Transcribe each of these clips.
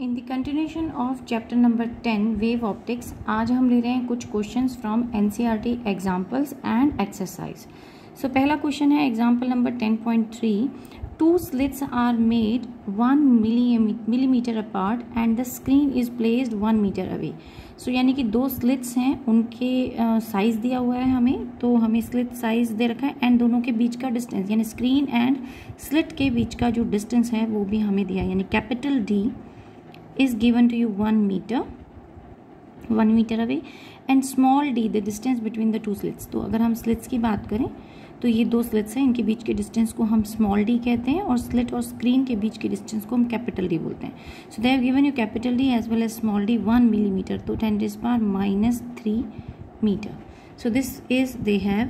In the continuation of chapter number 10 wave optics आज हम ले रहे हैं कुछ questions from NCERT examples and exercise. So पहला क्वेश्चन है example number 10.3 two slits are made 1 millimetre apart and the screen is placed 1 metre away. So यानी कि दो स्लिट्स हैं, उनके साइज दिया हुआ है हमें, तो हमें स्लिट साइज दे रखा है एंड दोनों के बीच का डिस्टेंस यानी स्क्रीन एंड स्लिट के बीच का जो डिस्टेंस है वो भी हमें दिया है, यानी capital D is given to you 1 meter away and small d the distance between the two slits। तो अगर हम slits की बात करें तो ये दो slits हैं, इनके बीच के डिस्टेंस को हम small d कहते हैं और slit और screen के बीच के डिस्टेंस को हम capital D बोलते हैं। So they have given you capital D as well as small d 1 millimeter, तो 10⁻³ meter। So this is they have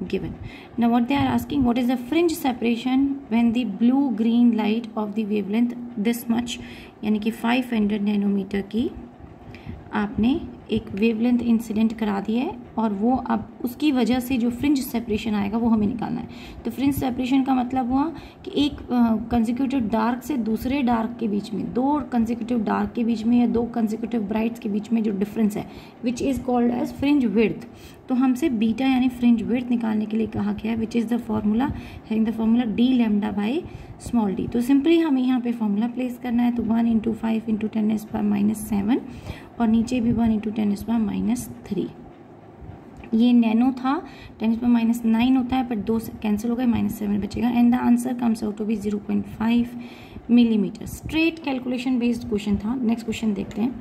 given। Now what they are asking, what is the fringe separation when the blue green light of the wavelength this much, यानी कि 500 nanometre की आपने एक wavelength incident करा दी है और वो अब उसकी वजह से जो फ्रिंज सेपरेशन आएगा वो हमें निकालना है। तो फ्रिंज सेपरेशन का मतलब हुआ कि एक कंसेक्यूटिव डार्क से दूसरे डार्क के बीच में, दो कंसेक्यूटिव डार्क के बीच में या दो कंसेक्यूटिव ब्राइट्स के बीच में जो डिफरेंस है which is called as fringe width. तो हमसे बीटा यानी फ्रिंज विड्थ निकालने के लिए कहा गया है which is the formula having the formula D lambda by small D. तो सिंपली हमें यहाँ पे फॉर्मूला प्लेस करना है, तो 1 × 5 × 10⁻⁷ और नीचे भी 1 × 10⁻³ ये नैनो था, 10⁻⁹ होता है पर 2 कैंसिल हो गए, -7 बचेगा and the answer comes out to be 0.5 millimetre. Straight calculation based question था। नेक्स्ट क्वेश्चन देखते हैं।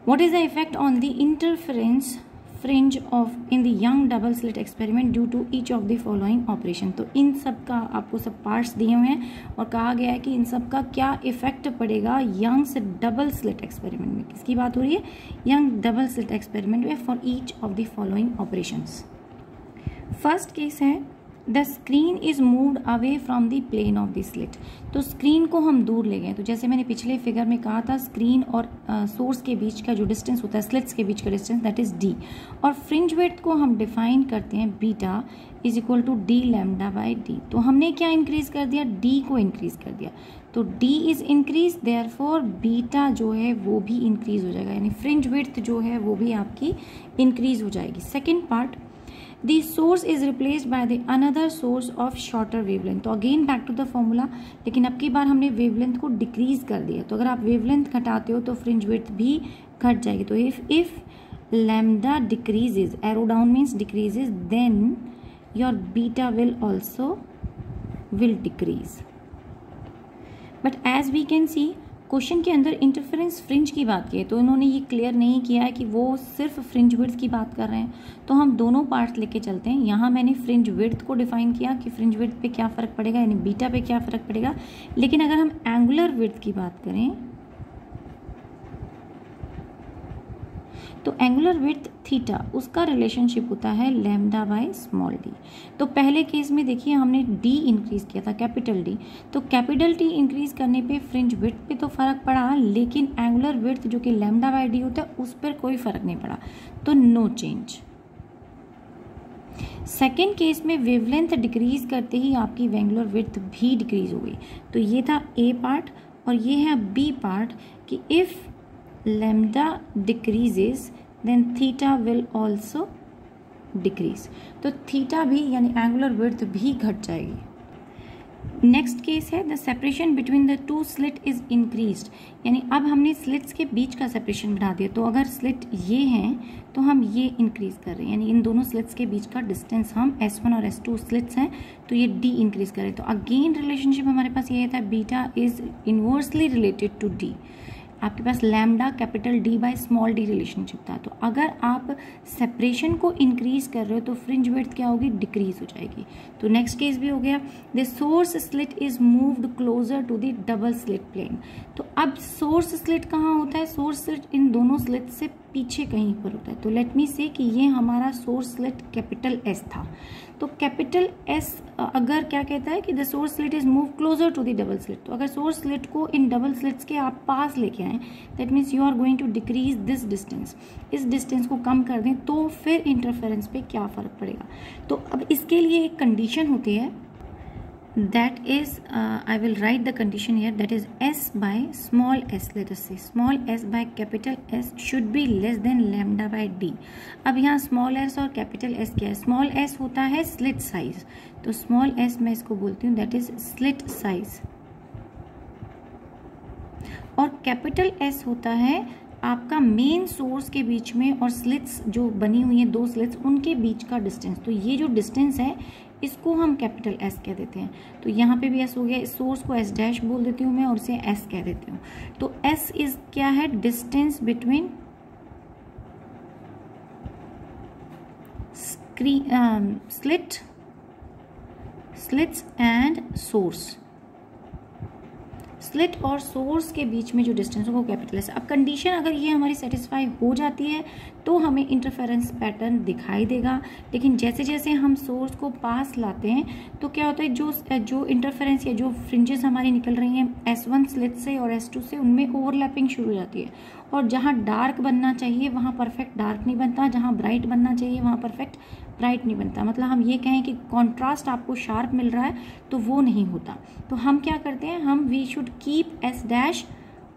What is the effect on the interference fringe of in the Young double slit experiment due to each of the following operation. तो इन सब का आपको सब parts दिए हुए हैं और कहा गया है कि इन सब का क्या इफेक्ट पड़ेगा यंग से डबल स्लिट एक्सपेरिमेंट में। किसकी बात हो रही है? यंग डबल स्लिट एक्सपेरिमेंट में for each of the following operations. First case है the screen is moved away from the plane of the slit. तो स्क्रीन को हम दूर ले गए, तो जैसे मैंने पिछले फिगर में कहा था स्क्रीन और सोर्स के बीच का जो डिस्टेंस होता है, स्लिट्स के बीच का डिस्टेंस, दैट इज डी। और फ्रिंज विड्थ को हम डिफाइन करते हैं beta is equal to d lambda by d. तो हमने क्या इंक्रीज कर दिया? डी को इंक्रीज कर दिया, तो D is increase, therefore beta जो है वो भी इंक्रीज हो जाएगा, यानी फ्रिंज विड्थ जो है वो भी आपकी इंक्रीज हो जाएगी। Second part, the source is replaced by the another source of shorter wavelength। तो again back to the formula, लेकिन अब की बार हमने वेवलेंथ को डिक्रीज कर दिया। तो अगर आप वेवलेंथ घटाते हो तो फ्रिंज विड्थ भी घट जाएगी। तो if lambda decreases, arrow down means decreases, then your beta will also will decrease. But as we can see question के अंदर इंटरफेरेंस फ्रिंज की बात की है, तो इन्होंने ये क्लियर नहीं किया है कि वो सिर्फ फ्रिंज विड्थ की बात कर रहे हैं। तो हम दोनों पार्ट्स लेके चलते हैं। यहाँ मैंने फ्रिंज विड्थ को डिफाइन किया कि फ्रिंज विड्थ पे क्या फ़र्क पड़ेगा, यानी बीटा पे क्या फ़र्क पड़ेगा। लेकिन अगर हम एंगुलर विड्थ की बात करें तो एंगुलर विड्थ थीटा, उसका रिलेशनशिप होता है लैम्डा बाई स्मॉल डी। तो पहले केस में देखिए हमने डी इंक्रीज किया था, कैपिटल डी, तो कैपिटल डी इंक्रीज करने पे फ्रिंज विड्थ पे तो फर्क पड़ा, लेकिन एंगुलर विड्थ जो कि लैम्डा बाई डी होता है उस पर कोई फर्क नहीं पड़ा, तो नो चेंज। सेकेंड केस में वेवलेंथ डिक्रीज करते ही आपकी एंगुलर विड्थ भी डिक्रीज हो गई। तो ये था ए पार्ट और ये है बी पार्ट कि if lambda decreases then theta will also decrease। तो थीटा भी यानी एंगुलर विड्थ भी घट जाएगी। नेक्स्ट केस है the separation between the two slit is increased, यानी अब हमने स्लिट्स के बीच का सेपरेशन बढ़ा दिया। तो अगर स्लिट ये हैं तो हम ये इंक्रीज कर रहे हैं, यानी इन दोनों स्लिट्स के बीच का डिस्टेंस हम S1 और S2 स्लिट्स हैं तो ये डी इंक्रीज कर रहे हैं। तो अगेन रिलेशनशिप हमारे पास ये था beta is inversely related to D. आपके पास lambda capital D by small d relationship था। तो अगर आप सेपरेशन को इंक्रीज कर रहे हो तो फ्रिंज विड्थ क्या होगी? डिक्रीज हो जाएगी। तो नेक्स्ट केस भी हो गया the source slit is moved closer to the double slit plane. तो अब सोर्स स्लिट कहाँ होता है? सोर्स स्लिट इन दोनों स्लिट से पीछे कहीं पर होता है। तो लेट मी से कि ये हमारा सोर्स स्लिट कैपिटल एस था। तो कैपिटल एस अगर क्या कहता है कि the source slit is move closer to the double slit, तो अगर सोर्स स्लिट को इन डबल स्लिट्स के आप पास लेके आए, that means you are going to decrease this distance, इस डिस्टेंस को कम कर दें, तो फिर इंटरफेरेंस पे क्या फ़र्क पड़ेगा। तो अब इसके लिए एक कंडीशन होती है that is I will write the condition here, that is s by small s, let us say small s by capital S should be less than lambda by d. अब यहाँ small s और capital S क्या है? small s होता है slit size, तो small s मैं इसको बोलती हूँ that is slit size, और capital S होता है आपका मेन सोर्स के बीच में और स्लिट्स जो बनी हुई हैं, दो स्लिट्स, उनके बीच का डिस्टेंस। तो ये जो डिस्टेंस है इसको हम कैपिटल एस कह देते हैं। तो यहाँ पे भी एस हो गया, सोर्स को एस डैश बोल देती हूँ मैं और इसे एस कह देती हूँ। तो एस इज क्या है? Distance between slits and source. Slit और सोर्स के बीच में जो डिस्टेंस है वो कैपिटल एस। अब कंडीशन अगर ये हमारी सेटिस्फाई हो जाती है तो हमें इंटरफेरेंस पैटर्न दिखाई देगा, लेकिन जैसे जैसे हम सोर्स को पास लाते हैं तो क्या होता है, जो इंटरफेरेंस या जो फ्रिंजेस हमारी निकल रही हैं S1 स्लिट से और S2 से, उनमें ओवरलैपिंग शुरू हो जाती है, और जहाँ डार्क बनना चाहिए वहाँ परफेक्ट डार्क नहीं बनता, जहाँ ब्राइट बनना चाहिए वहाँ परफेक्ट ब्राइट नहीं बनता। मतलब हम ये कहें कि कॉन्ट्रास्ट आपको शार्प मिल रहा है तो वो नहीं होता। तो हम क्या करते हैं, हम we should keep s dash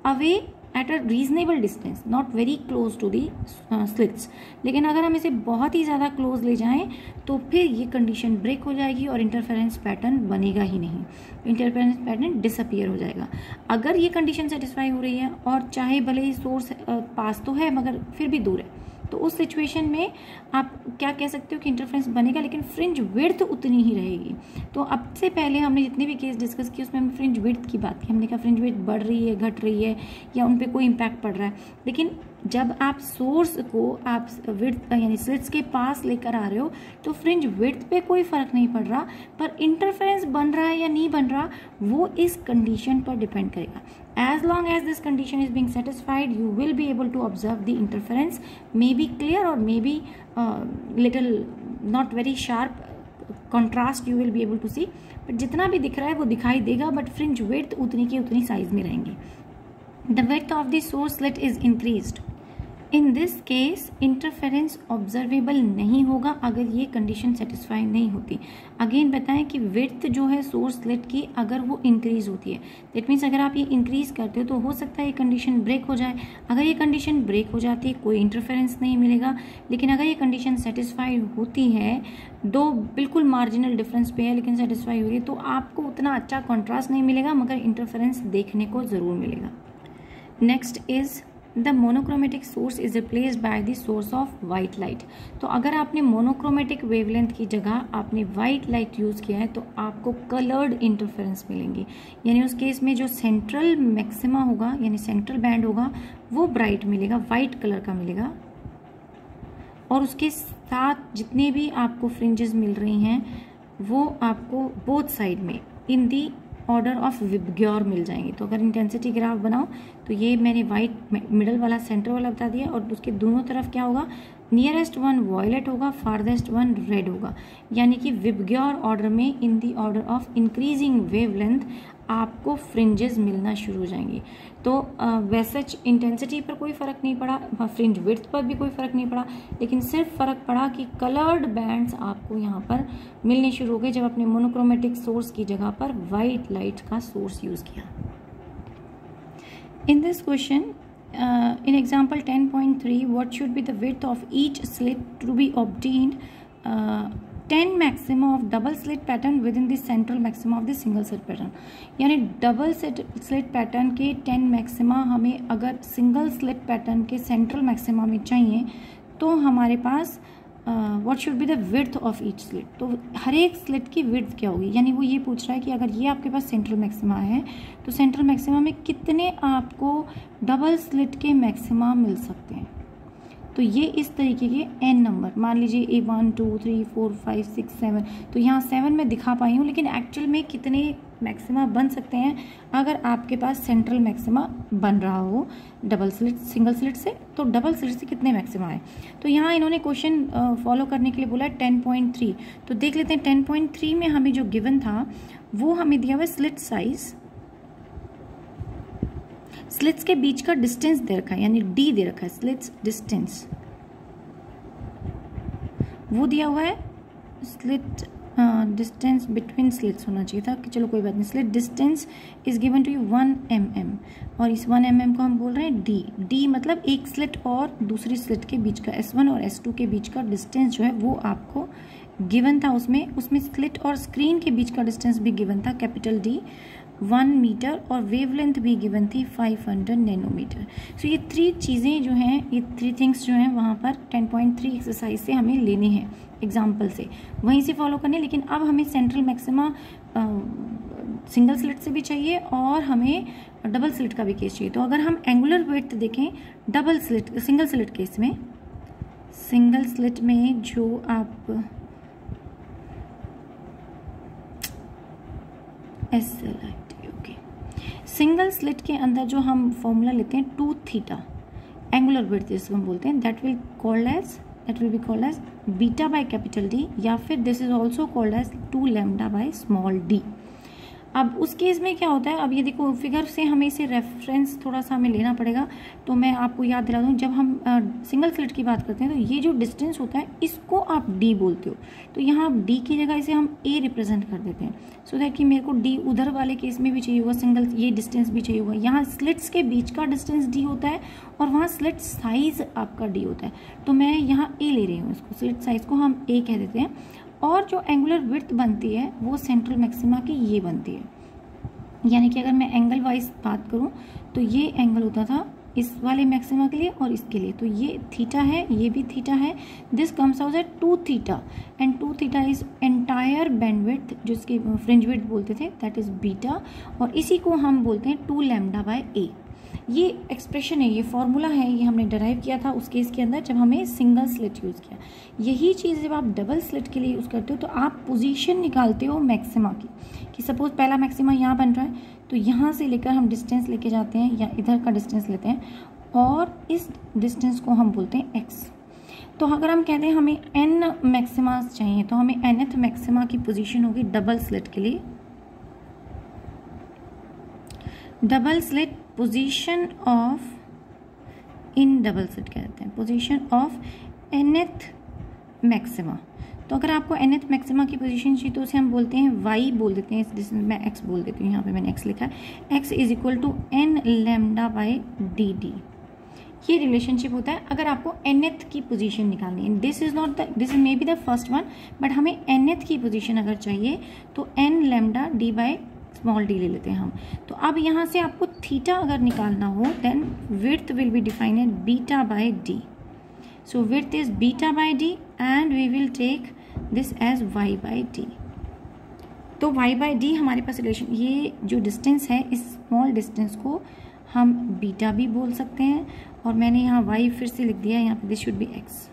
away at a reasonable distance, not very close to the slits. लेकिन अगर हम इसे बहुत ही ज़्यादा क्लोज ले जाएं तो फिर ये कंडीशन ब्रेक हो जाएगी और इंटरफेरेंस पैटर्न बनेगा ही नहीं, इंटरफेरेंस पैटर्न डिसअपियर हो जाएगा। अगर ये कंडीशन सेटिस्फाई हो रही है और चाहे भले ही सोर्स पास तो है मगर फिर भी दूर है, तो उस सिचुएशन में आप क्या कह सकते हो कि इंटरफेरेंस बनेगा लेकिन फ्रिंज विड्थ उतनी ही रहेगी। तो अब से पहले हमने जितने भी केस डिस्कस किए उसमें हमने फ्रिंज विड्थ की बात की, हमने कहा फ्रिंज विड्थ बढ़ रही है, घट रही है, या उन पे कोई इम्पैक्ट पड़ रहा है। लेकिन जब आप सोर्स को आप विड्थ यानी स्लिट्स के पास लेकर आ रहे हो तो फ्रिंज विड्थ पे कोई फर्क नहीं पड़ रहा, पर इंटरफेरेंस बन रहा है या नहीं बन रहा वो इस कंडीशन पर डिपेंड करेगा। As long as this condition is being satisfied, you will be able to observe the interference, may be clear or maybe little not very sharp contrast you will be able to see, but जितना भी दिख रहा है वो दिखाई देगा, but fringe width उतनी की उतनी साइज में रहेंगे। The width of the source slit is increased. In this case interference observable नहीं होगा अगर ये कंडीशन सेटिस्फाई नहीं होती। अगेन बताएं कि विड्थ जो है सोर्स स्लिट की अगर वो इंक्रीज होती है, दैट मीन्स अगर आप ये इंक्रीज करते हो तो हो सकता है ये कंडीशन ब्रेक हो जाए। अगर ये कंडीशन ब्रेक हो जाती है कोई इंटरफेरेंस नहीं मिलेगा, लेकिन अगर ये कंडीशन सेटिस्फाई होती है, दो बिल्कुल मार्जिनल डिफरेंस पे है लेकिन सेटिस्फाई हो रही है, तो आपको उतना अच्छा कॉन्ट्रास्ट नहीं मिलेगा मगर इंटरफेरेंस देखने को ज़रूर मिलेगा। Next is the monochromatic source is replaced by the source of white light. तो अगर आपने मोनोक्रोमेटिक वेवलेंथ की जगह आपने वाइट लाइट यूज़ किया है तो आपको कलर्ड इंटरफेरेंस मिलेंगी, यानी उस केस में जो सेंट्रल मैक्सिमा होगा यानी सेंट्रल बैंड होगा वो ब्राइट मिलेगा, वाइट कलर का मिलेगा, और उसके साथ जितने भी आपको फ्रिंजेस मिल रही हैं वो आपको बोथ साइड में in the order of VIBGYOR मिल जाएंगे। तो अगर इंटेंसिटी ग्राफ बनाओ तो ये मैंने वाइट मिडल वाला सेंटर वाला बता दिया, और उसके दोनों तरफ क्या होगा, नियरेस्ट वन वॉयलेट होगा, फारदेस्ट वन रेड होगा, यानी कि विबग्योर ऑर्डर में in the order of increasing wavelength आपको फ्रिंजेस मिलना शुरू हो जाएंगे। तो वैसे इंटेंसिटी पर कोई फ़र्क नहीं पड़ा, फ्रिंज विड्थ पर भी कोई फ़र्क नहीं पड़ा, लेकिन सिर्फ फ़र्क पड़ा कि कलर्ड बैंड्स आपको यहाँ पर मिलने शुरू हो गए जब आपने मोनोक्रोमेटिक सोर्स की जगह पर वाइट लाइट का सोर्स यूज़ किया। In this question in example 10.3 what should be the width of each slit to be obtained 10 maxima of double slit pattern within the central maxima of the single slit pattern। यानी double slit pattern के 10 maxima हमें अगर single slit pattern के central maxima में चाहिए तो हमारे पास what should be the width of each slit. तो हर एक स्लिट की विड्थ क्या होगी, यानी वो ये पूछ रहा है कि अगर ये आपके पास सेंट्रल मैक्सिमा है तो सेंट्रल मैक्सिमा में कितने आपको डबल स्लिट के मैक्सिमा मिल सकते हैं। तो ये इस तरीके के n नंबर, मान लीजिए 1 2 3 4 5 6 7, तो यहाँ 7 मैं दिखा पाई हूँ, लेकिन एक्चुअल में कितने मैक्सिमा बन सकते हैं अगर आपके पास सेंट्रल मैक्सिमा बन रहा हो डबल स्लिट सिंगल स्लिट से, तो डबल स्लिट से कितने मैक्सिमा है। तो यहाँ इन्होंने क्वेश्चन फॉलो करने के लिए बोला 10.3, तो देख लेते हैं 10.3 में हमें जो गिवन था वो हमें दिया हुआ स्लिट साइज, स्लिट्स के बीच का डिस्टेंस दे रखा है यानी d दे रखा है, स्लिट्स डिस्टेंस वो दिया हुआ है, स्लिट डिस्टेंस बिटवीन स्लिट्स होना चाहिए था कि चलो कोई बात नहीं। Slit distance is given to you 1 mm और इस 1 mm को हम बोल रहे हैं डी। डी मतलब एक स्लिट और दूसरी स्लिट के बीच का S1 और S2 के बीच का डिस्टेंस जो है वो आपको गिवन था। उसमें स्लिट और स्क्रीन के बीच का डिस्टेंस भी गिवन था कैपिटल D 1 मीटर और वेवलेंथ भी गिवन थी 500 नैनोमीटर। सो ये 3 चीज़ें जो हैं, ये 3 थिंग्स जो हैं वहाँ पर 10.3 एक्सरसाइज से हमें लेने हैं, एग्जाम्पल से वहीं से फॉलो करने। लेकिन अब हमें सेंट्रल मैक्सिमा सिंगल स्लिट से भी चाहिए और हमें डबल स्लिट का भी केस चाहिए। तो अगर हम एंगुलर विड्थ देखें double slit single slit case में, सिंगल स्लिट में जो आप ओके, सिंगल स्लिट के अंदर जो हम फॉर्मूला लेते हैं 2 थीटा एंगुलर विड्थ जिसको हम बोलते हैं, that will be called as beta by capital D, या फिर this is also called as 2 lambda by small D. अब उस केस में क्या होता है, अब ये देखो फिगर से हमें इसे रेफरेंस थोड़ा सा हमें लेना पड़ेगा। तो मैं आपको याद दिला दूँ, जब हम सिंगल स्लिट की बात करते हैं तो ये जो डिस्टेंस होता है इसको आप डी बोलते हो। तो यहाँ डी की जगह इसे हम ए रिप्रेजेंट कर देते हैं, सो दैट कि मेरे को डी उधर वाले केस में भी चाहिए होगा, सिंगल ये डिस्टेंस भी चाहिए होगा। यहाँ स्लिट्स के बीच का डिस्टेंस डी होता है और वहाँ स्लिट साइज आपका डी होता है। तो मैं यहाँ ए ले रही हूँ, इसको स्लिट साइज को हम ए कह देते हैं। और जो एंगुलर विड्थ बनती है वो सेंट्रल मैक्सिमा की ये बनती है। यानी कि अगर मैं एंगल वाइज बात करूं तो ये एंगल होता था इस वाले मैक्सिमा के लिए और इसके लिए, तो ये थीटा है, ये भी थीटा है। This comes out at 2 theta and 2 theta is entire bandwidth, जिसकी फ्रिंज विड्थ बोलते थे, दैट इज बीटा। और इसी को हम बोलते हैं 2 लैम्डा बाय ए। ये एक्सप्रेशन है, ये फॉर्मूला है, ये हमने डराइव किया था उस केस के अंदर जब हमें सिंगल स्लिट यूज़ किया। यही चीज़ जब आप डबल स्लिट के लिए यूज़ करते हो तो आप पोजीशन निकालते हो मैक्सिमा की, कि सपोज पहला मैक्सिमा यहाँ बन रहा है तो यहाँ से लेकर हम डिस्टेंस लेके जाते हैं या इधर का डिस्टेंस लेते हैं और इस डिस्टेंस को हम बोलते हैं x। तो अगर हम कहते हैं हमें n मैक्सिमास चाहिए तो हमें nth मैक्सिमा की पोजीशन होगी डबल स्लिट के लिए। Double slit position of, in double slit कहते हैं पोजीशन ऑफ nth मैक्सिमा। तो अगर आपको nth मैक्सिमा की पोजीशन चाहिए तो उसे हम बोलते हैं y बोल देते हैं, इस डिस्टेंस में x बोल देती हूँ, यहाँ पे मैंने x लिखा है। x is equal to n lambda by D D. ये रिलेशनशिप होता है अगर आपको nth की पोजीशन निकालनी है। This is may be the first one, but हमें nth की पोजीशन अगर चाहिए तो n lambda D by small D ले लेते हैं हम। तो अब यहाँ से आपको थीटा अगर निकालना हो then width will be defined as beta by D. So width is beta by D and we will take this as y by D. तो y बाय डी हमारे पास रिलेशन, ये जो डिस्टेंस है इस स्मॉल डिस्टेंस को हम beta भी बोल सकते हैं और मैंने यहाँ y फिर से लिख दिया है, यहाँ पे this should be x।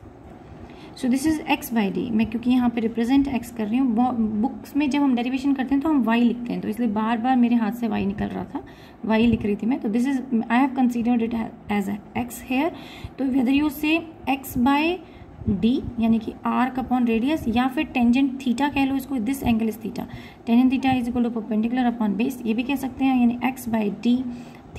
So this is x by D. मैं क्योंकि यहाँ पे रिप्रेजेंट x कर रही हूँ, बुक्स में जब हम डेरिवेशन करते हैं तो हम y लिखते हैं, तो इसलिए बार बार मेरे हाथ से y निकल रहा था, y लिख रही थी मैं। तो this is I have considered it as x here. तो whether you say x by D यानी कि आर्क अपॉन रेडियस या फिर टेंजेंट थीटा कह लो इसको, this angle is theta, tangent theta is equal to perpendicular upon base, ये भी कह सकते हैं। यानी x बाई डी,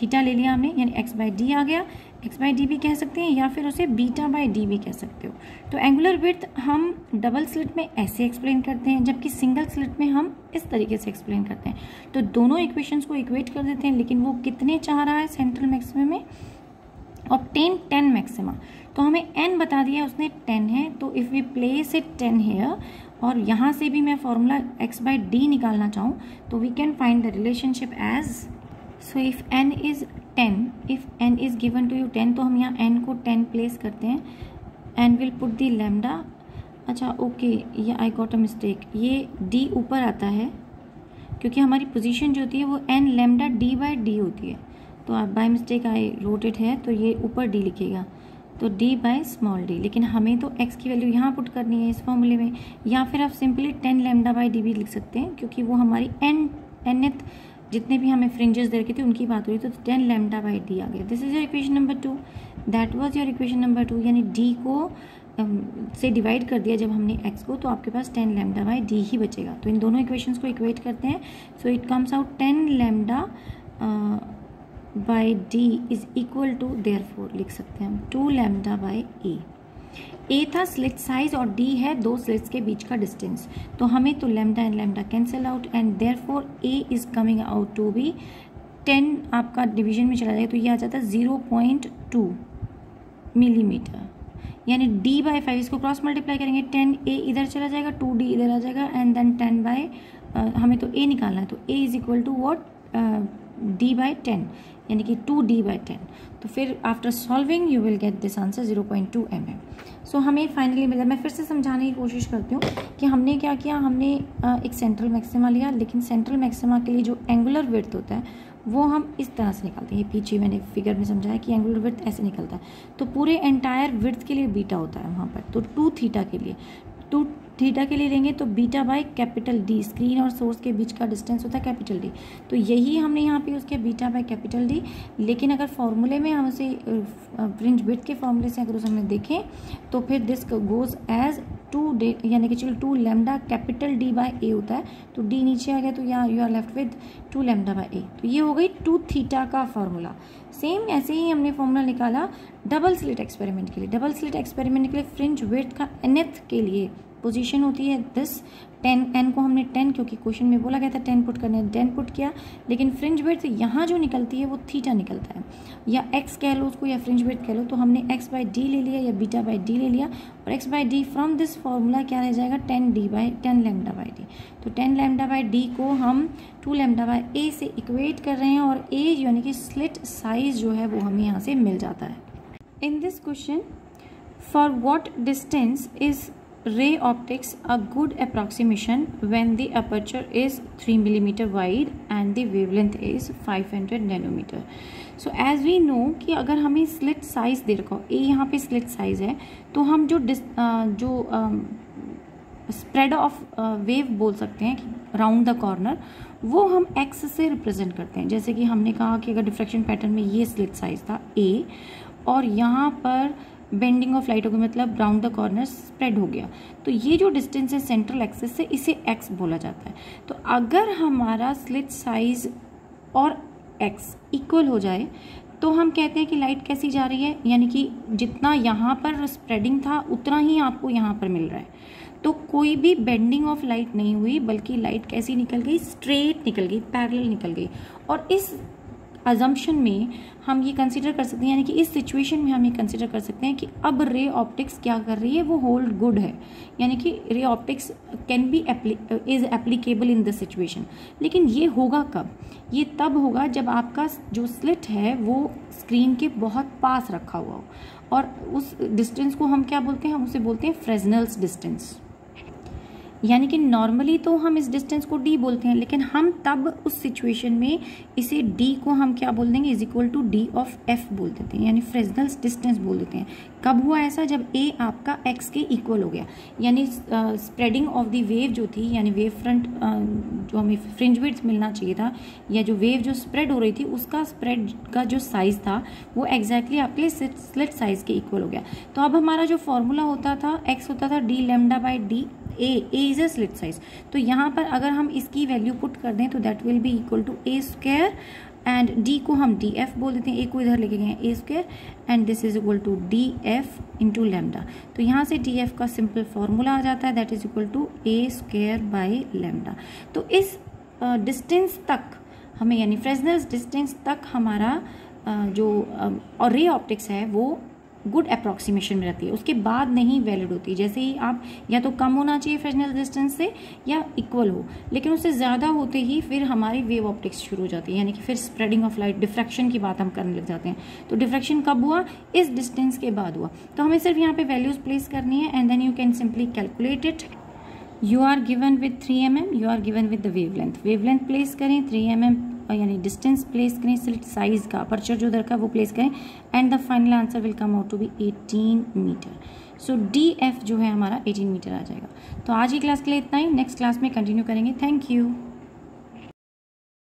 थीटा ले लिया हमने यानी x बाई डी आ गया, x बाई डी भी कह सकते हैं या फिर उसे बीटा बाई डी भी कह सकते हो। तो एंगुलर विड्थ हम डबल स्लिट में ऐसे एक्सप्लेन करते हैं, जबकि सिंगल स्लिट में हम इस तरीके से एक्सप्लेन करते हैं। तो दोनों इक्वेशंस को इक्वेट कर देते हैं, लेकिन वो कितने चाह रहा है सेंट्रल मैक्सिमम में, ऑब्टेन 10 मैक्सिमा। तो हमें n बता दिया है उसने 10 है, तो if we place it 10 here और यहाँ से भी मैं फॉर्मूला x बाई डी निकालना चाहूँ तो we can find the relationship as, so if n is 10, if n is given to you 10, तो हम यहाँ n को 10 प्लेस करते हैं and will put the lambda. अच्छा ओके, ये आई गॉट अ मिस्टेक, ये d ऊपर आता है क्योंकि हमारी पोजीशन जो होती है वो n lambda d by D होती है, तो आप by mistake I wrote it है, तो ये ऊपर d लिखेगा, तो d बाय स्मॉल d। लेकिन हमें तो x की वैल्यू यहाँ पुट करनी है इस फॉर्मूले में, या फिर आप सिंपली 10 लैम्डा बाई डी भी लिख सकते हैं क्योंकि वो हमारी nth जितने भी हमें फ्रिंजेस दे रखे थे उनकी बात हो रही, तो 10 लैम्डा बाई डी आ गया। This is your equation number 2, that was your equation number 2। यानी d को से डिवाइड कर दिया जब हमने x को, तो आपके पास 10 लैम्डा बाई डी ही बचेगा। तो इन दोनों इक्वेशंस को इक्वेट करते हैं, so it comes out 10 lambda by D is equal to, therefore लिख सकते हैं हम 2 लैम्डा बाई ए। ए था स्लिट साइज और डी है दो स्लिट्स के बीच का डिस्टेंस। तो हमें तो lambda and lambda cancel out and therefore A is coming out to be 10 आपका डिवीजन में चला जाएगा तो ये आ जाता है 0.2 मिलीमीटर, यानी d बाई 5 इसको क्रॉस मल्टीप्लाई करेंगे 10a इधर चला जाएगा 2d इधर आ जाएगा एंड देन 10 बाई हमें तो a निकालना है तो a is equal to what d by 10 यानी कि 2d बाई 10। तो फिर after solving you will get this answer 0.2 mm। So हमें फाइनली मिला। मैं फिर से समझाने की कोशिश करती हूँ कि हमने क्या किया, हमने एक सेंट्रल मैक्सिमा लिया, लेकिन सेंट्रल मैक्सिमा के लिए जो एंगुलर विड्थ होता है वो हम इस तरह से निकालते हैं। ये पीछे मैंने फिगर में समझाया कि एंगुलर विड्थ ऐसे निकलता है, तो पूरे एंटायर विड्थ के लिए बीटा होता है वहाँ पर। तो 2 थीटा के लिए 2 थीटा के लिए लेंगे तो beta by capital D, screen और सोर्स के बीच का डिस्टेंस होता है कैपिटल डी। तो यही हमने यहाँ पे यूज़ किया बीटा बाई कैपिटल डी। लेकिन अगर फॉर्मूले में हम उसे फ्रिंज विड्थ के फॉर्मूले से अगर उसे हमें देखें तो फिर दिस गोज एज 2 यानी कि चलो 2 lambda capital D by a होता है। तो डी नीचे आ गया तो यहाँ you are left with 2 lambda by a. तो ये हो गई 2 थीटा का फॉर्मूला। सेम ऐसे ही हमने फॉर्मूला निकाला डबल स्लिट एक्सपेरिमेंट के लिए। डबल स्लिट एक्सपेरिमेंट के लिए फ्रिंज विड्थ का nth के लिए पोजीशन होती है दिस 10, n को हमने 10 क्योंकि क्वेश्चन में बोला गया था 10 पुट करने, 10 पुट किया। लेकिन फ्रिंज विड्थ यहाँ जो निकलती है वो थीटा निकलता है, या x कह लो उसको या फ्रिंज विड्थ कह लो। तो हमने x बाई डी ले लिया या बीटा बाई डी ले लिया और x by D from this formula क्या रह जाएगा 10 लैम्डा बाई डी। तो 10 लैम्डा बाई डी को हम 2 लैम्डा बाई ए से इक्वेट कर रहे हैं और a यानी कि स्लिट साइज जो है वो हमें यहाँ से मिल जाता है। In this question for what distance is ray optics a good approximation when the aperture is 3 millimeter wide and the wavelength is 500 nanometer। so as we know कि अगर हमें slit size दे रखा हो, a यहाँ पे slit size है, तो हम जो spread of wave बोल सकते हैं कि round the corner, वो हम x से रिप्रेजेंट करते हैं। जैसे कि हमने कहा कि अगर डिफ्रैक्शन पैटर्न में ये स्लिट साइज था a और यहाँ पर बेंडिंग ऑफ लाइट हो गई, मतलब राउंड द कॉर्नर स्प्रेड हो गया, तो ये जो डिस्टेंस है सेंट्रल एक्सिस से इसे x बोला जाता है। तो अगर हमारा स्लिट साइज और x इक्वल हो जाए तो हम कहते हैं कि लाइट कैसी जा रही है, यानी कि जितना यहाँ पर स्प्रेडिंग था उतना ही आपको यहाँ पर मिल रहा है। तो कोई भी बेंडिंग ऑफ लाइट नहीं हुई, बल्कि लाइट कैसी निकल गई, स्ट्रेट निकल गई, पैरेलल निकल गई। और इस अजम्पशन में हम ये कंसीडर कर सकते हैं, यानी कि इस सिचुएशन में हम ये कंसीडर कर सकते हैं कि अब रे ऑप्टिक्स क्या कर रही है, वो होल्ड गुड है, यानी कि ray optics can be is applicable in this situation. लेकिन ये होगा कब? ये तब होगा जब आपका जो स्लिट है वो स्क्रीन के बहुत पास रखा हुआ हो, और उस डिस्टेंस को हम क्या बोलते हैं, हम उसे बोलते हैं फ्रेस्नेल्स डिस्टेंस। यानी कि नॉर्मली तो हम इस डिस्टेंस को d बोलते हैं, लेकिन हम तब उस सिचुएशन में इसे d को हम क्या बोल देंगे, is equal to d of f बोल देते हैं, यानी फ्रेस्नेल्स डिस्टेंस बोल देते हैं। कब हुआ ऐसा? जब a आपका x के इक्वल हो गया, यानी स्प्रेडिंग ऑफ द वेव जो थी, यानी वेव फ्रंट जो हमें फ्रिंज विड्थ मिलना चाहिए था, या जो वेव जो स्प्रेड हो रही थी उसका स्प्रेड का जो साइज था वो एग्जैक्टली आपके स्लिट साइज के इक्वल हो गया। तो अब हमारा जो फॉर्मूला होता था x होता था d lambda by D, a is a slit size. तो यहाँ पर अगर हम इसकी वैल्यू पुट कर दें तो that will be equal to a square and d को हम df बोल देते हैं, a को इधर लेके गए हैं a square and this is equal to df into lambda. तो यहाँ से df का सिंपल फॉर्मूला आ जाता है, that is equal to a square by lambda. तो इस डिस्टेंस तक हमें, यानी फ्रेस्नेल्स डिस्टेंस तक हमारा जो और रे ऑप्टिक्स है वो गुड अप्रॉक्सीमेशन में रहती है, उसके बाद नहीं वैलिड होती। जैसे ही आप या तो कम होना चाहिए फ्रेस्नेल डिस्टेंस से या इक्वल हो, लेकिन उससे ज़्यादा होते ही फिर हमारी वेव ऑप्टिक्स शुरू हो जाती है, यानी कि फिर स्प्रेडिंग ऑफ लाइट, डिफ्रैक्शन की बात हम करने लग जाते हैं। तो डिफ्रैक्शन कब हुआ? इस डिस्टेंस के बाद हुआ। तो हमें सिर्फ यहाँ पे वैल्यूज प्लेस करनी है and then you can simply calculate it. You are given with 3 mm, you are given with the wavelength place करें 3 mm, यानी डिस्टेंस प्लेस करें, स्लिट साइज का अपर्चर जो उधर का वो प्लेस करें and the final answer will come out to be 18 metre. So DF जो है हमारा 18 मीटर आ जाएगा। तो आज की क्लास के लिए इतना ही, नेक्स्ट क्लास में कंटिन्यू करेंगे। Thank you.